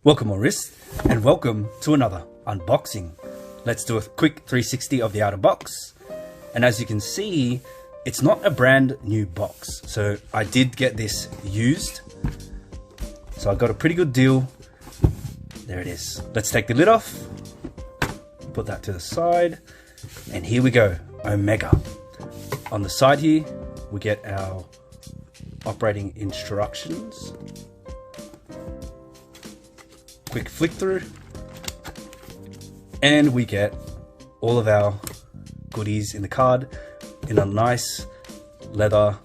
Welcome Maurice, and welcome to another unboxing. Let's do a quick 360 of the outer box. And as you can see, it's not a brand new box. So I did get this used. So I got a pretty good deal. There it is. Let's take the lid off, put that to the side, and here we go, Omega. On the side here, we get our operating instructions. Quick flick through, and we get all of our goodies in the card in a nice leather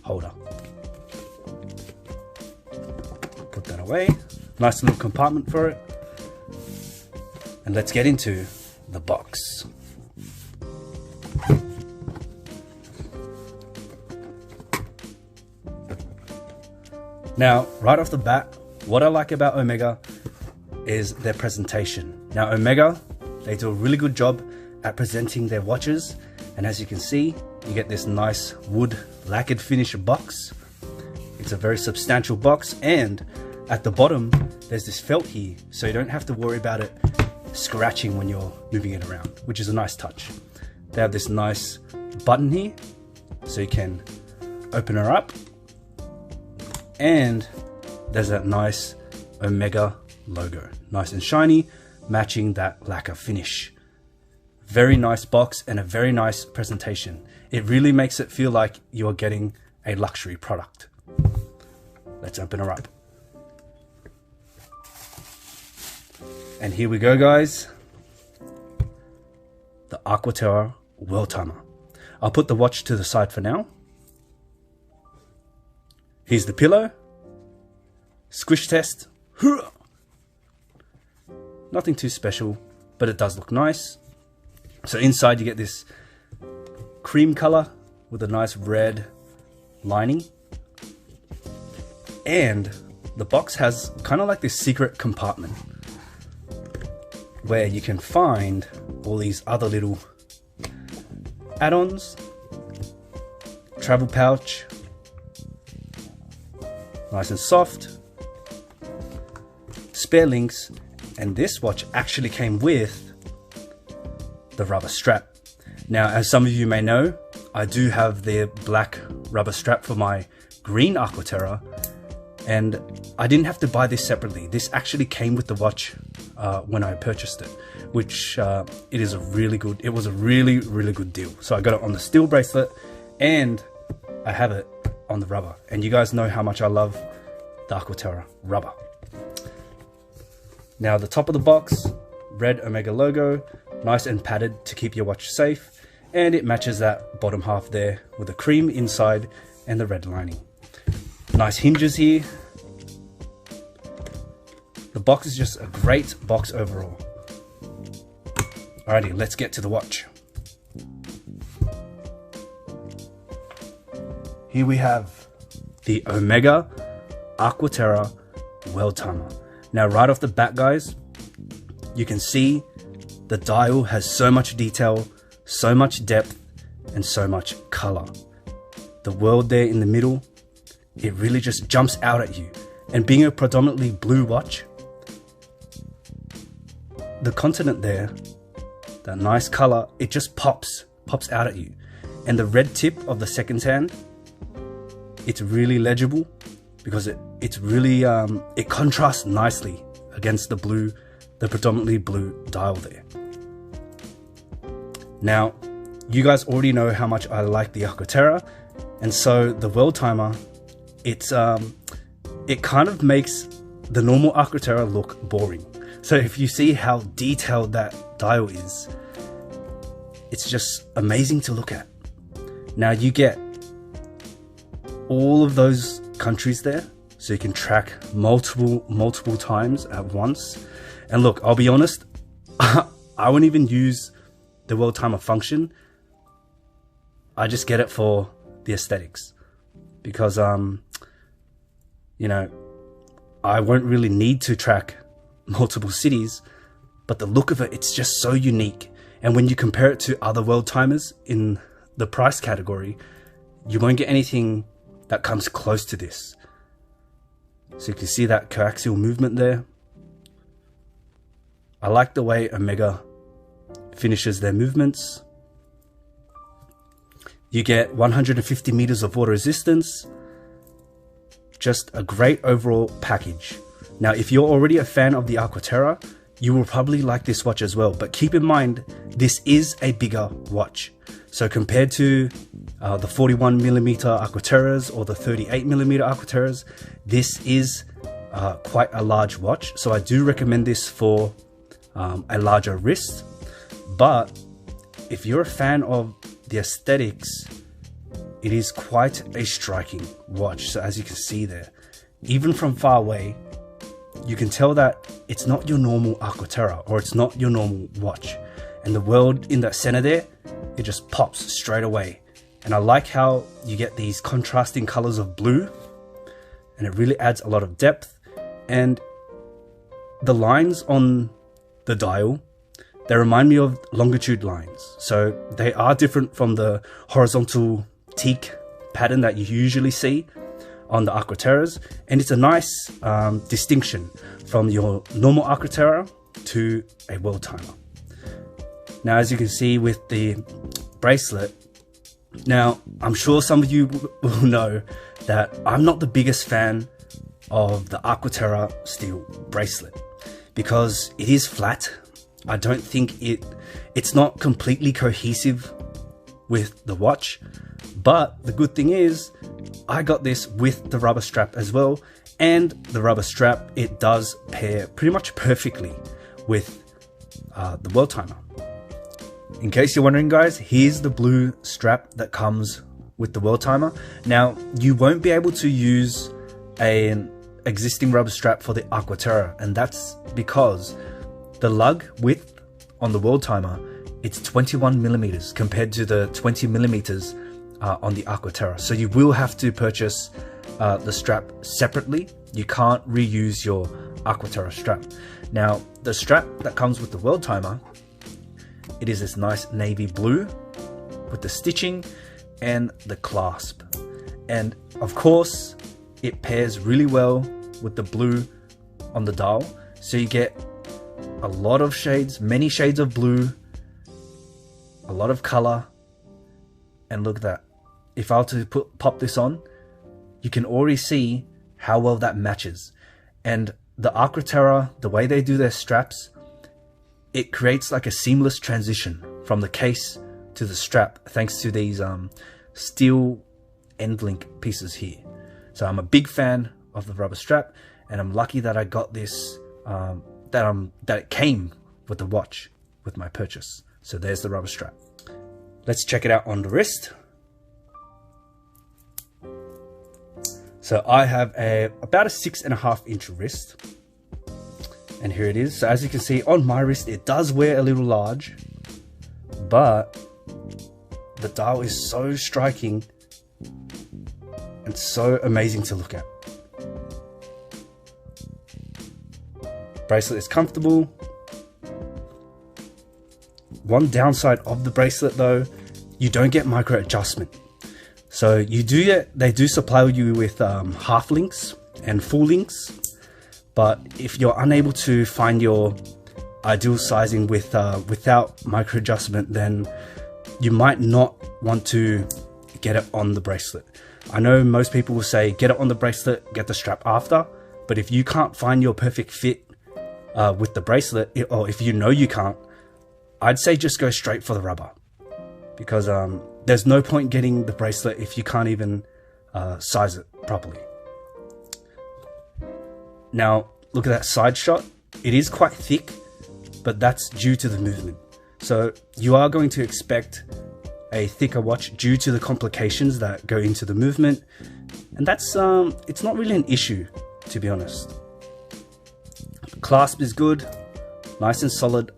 holder. Put that away. Nice little compartment for it. And let's get into the box. Now, right off the bat, what I like about Omega is their presentation. Now, Omega, they do a really good job at presenting their watches. And as you can see, you get this nice wood lacquered finish box. It's a very substantial box, and at the bottom, there's this felt here, so you don't have to worry about it scratching when you're moving it around, which is a nice touch. They have this nice button here, so you can open her up, and there's that nice Omega logo, nice and shiny, matching that lacquer finish. Very nice box and a very nice presentation. It really makes it feel like you are getting a luxury product. Let's open her up. And here we go, guys. The Aqua Terra Worldtimer. I'll put the watch to the side for now. Here's the pillow. Squish test. Nothing too special, but it does look nice. So inside you get this cream color with a nice red lining. And the box has kind of like this secret compartment where you can find all these other little add-ons. Travel pouch. Nice and soft. Spare links, and this watch actually came with the rubber strap. Now, as some of you may know, I do have the black rubber strap for my green Aqua Terra, and I didn't have to buy this separately. This actually came with the watch when I purchased it, which it was a really good deal. So I got it on the steel bracelet, and I have it on the rubber. And you guys know how much I love the Aqua Terra rubber. Now, the top of the box, red Omega logo, nice and padded to keep your watch safe, and it matches that bottom half there with the cream inside and the red lining. Nice hinges here. The box is just a great box overall. Alrighty, let's get to the watch. Here we have the Omega Aqua Terra Worldtimer. Now, right off the bat, guys, you can see the dial has so much detail, so much depth, and so much color. The world there in the middle, it really just jumps out at you. And being a predominantly blue watch, the continent there, that nice color, it just pops out at you. And the red tip of the second hand, it's really legible because it's really, it contrasts nicely against the blue, the predominantly blue dial there. Now, you guys already know how much I like the Aqua Terra, and so the Worldtimer, it kind of makes the normal Aqua Terra look boring. So if you see how detailed that dial is, it's just amazing to look at. Now you get all of those countries there, so you can track multiple times at once. And look, I'll be honest, I won't even use the Worldtimer function. I just get it for the aesthetics, because you know, I won't really need to track multiple cities, but the look of it, it's just so unique. And when you compare it to other Worldtimers in the price category, you won't get anything that comes close to this. So you can see that coaxial movement there. I like the way Omega finishes their movements. You get 150 meters of water resistance. Just a great overall package. Now, if you're already a fan of the Aqua Terra, you will probably like this watch as well. But keep in mind, this is a bigger watch. So compared to the 41mm Aqua Terras or the 38mm Aqua Terras, this is quite a large watch. So I do recommend this for a larger wrist. But if you're a fan of the aesthetics, it is quite a striking watch. So as you can see there, even from far away, you can tell that it's not your normal Aqua Terra, or it's not your normal watch. And the world in the center there, it just pops straight away. And I like how you get these contrasting colors of blue, and it really adds a lot of depth. And the lines on the dial, they remind me of longitude lines. So they are different from the horizontal teak pattern that you usually see on the Aqua Terras, and it's a nice distinction from your normal Aqua Terra to a Worldtimer. Now, as you can see with the bracelet, now I'm sure some of you will know that I'm not the biggest fan of the Aqua Terra steel bracelet because it is flat. I don't think it's not completely cohesive with the watch. But the good thing is I got this with the rubber strap as well, and the rubber strap, it does pair pretty much perfectly with the Worldtimer. In case you're wondering, guys, here's the blue strap that comes with the Worldtimer. Now, you won't be able to use an existing rubber strap for the Aqua Terra, and that's because the lug width on the Worldtimer, it's 21mm compared to the 20mm on the Aqua Terra. So you will have to purchase the strap separately. You can't reuse your Aqua Terra strap. Now, the strap that comes with the Worldtimer, it is this nice navy blue with the stitching and the clasp. And of course, it pairs really well with the blue on the dial. So you get a lot of shades, many shades of blue, a lot of color. And look at that. If I were to pop this on, you can already see how well that matches. And the Aqua Terra, the way they do their straps, it creates like a seamless transition from the case to the strap thanks to these steel end link pieces here. So I'm a big fan of the rubber strap, and I'm lucky that I got this, that it came with the watch with my purchase. So there's the rubber strap. Let's check it out on the wrist. So I have about a 6.5 inch wrist, and here it is. So as you can see on my wrist, it does wear a little large, but the dial is so striking and so amazing to look at. Bracelet is comfortable. One downside of the bracelet though, you don't get micro adjustment. So they do supply you with half links and full links, but if you're unable to find your ideal sizing without micro adjustment, then you might not want to get it on the bracelet. I know most people will say get it on the bracelet, get the strap after, but if you can't find your perfect fit with the bracelet, or if you know you can't, I'd say just go straight for the rubber, because there's no point getting the bracelet if you can't even size it properly. Now, look at that side shot. It is quite thick, but that's due to the movement. So you are going to expect a thicker watch due to the complications that go into the movement. And that's, it's not really an issue, to be honest. Clasp is good, nice and solid.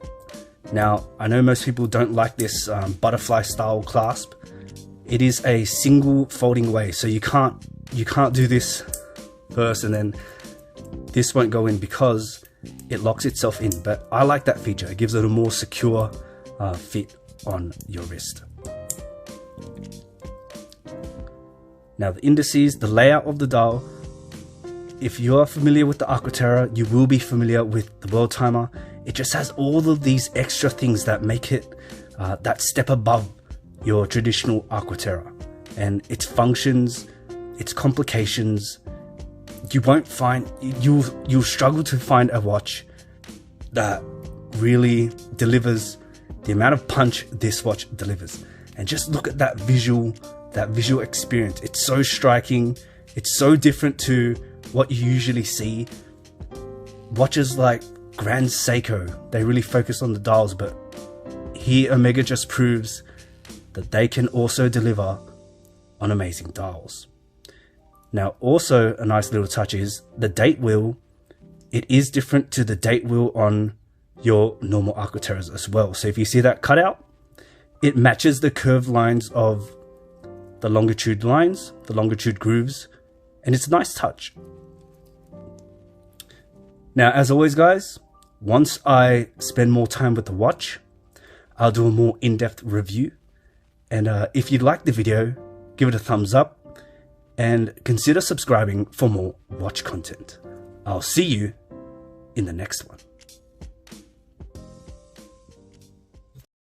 Now, I know most people don't like this butterfly style clasp. It is a single folding way, so you can't do this first and then this won't go in because it locks itself in. But I like that feature. It gives it a more secure fit on your wrist. Now the indices, the layout of the dial, if you're familiar with the Aqua Terra, you will be familiar with the Worldtimer. It just has all of these extra things that make it that step above your traditional Aqua Terra, and its functions, its complications. You won't find, you'll struggle to find a watch that really delivers the amount of punch this watch delivers. And just look at that visual experience. It's so striking. It's so different to what you usually see. Watches like Grand Seiko, they really focus on the dials, but here Omega just proves that they can also deliver on amazing dials. Now, also a nice little touch is the date wheel. It is different to the date wheel on your normal Aqua Terras as well. So if you see that cutout, it matches the curved lines of the longitude lines, the longitude grooves, and it's a nice touch. Now, as always, guys, once I spend more time with the watch, I'll do a more in-depth review. And if you like the video, give it a thumbs up and consider subscribing for more watch content. I'll see you in the next one.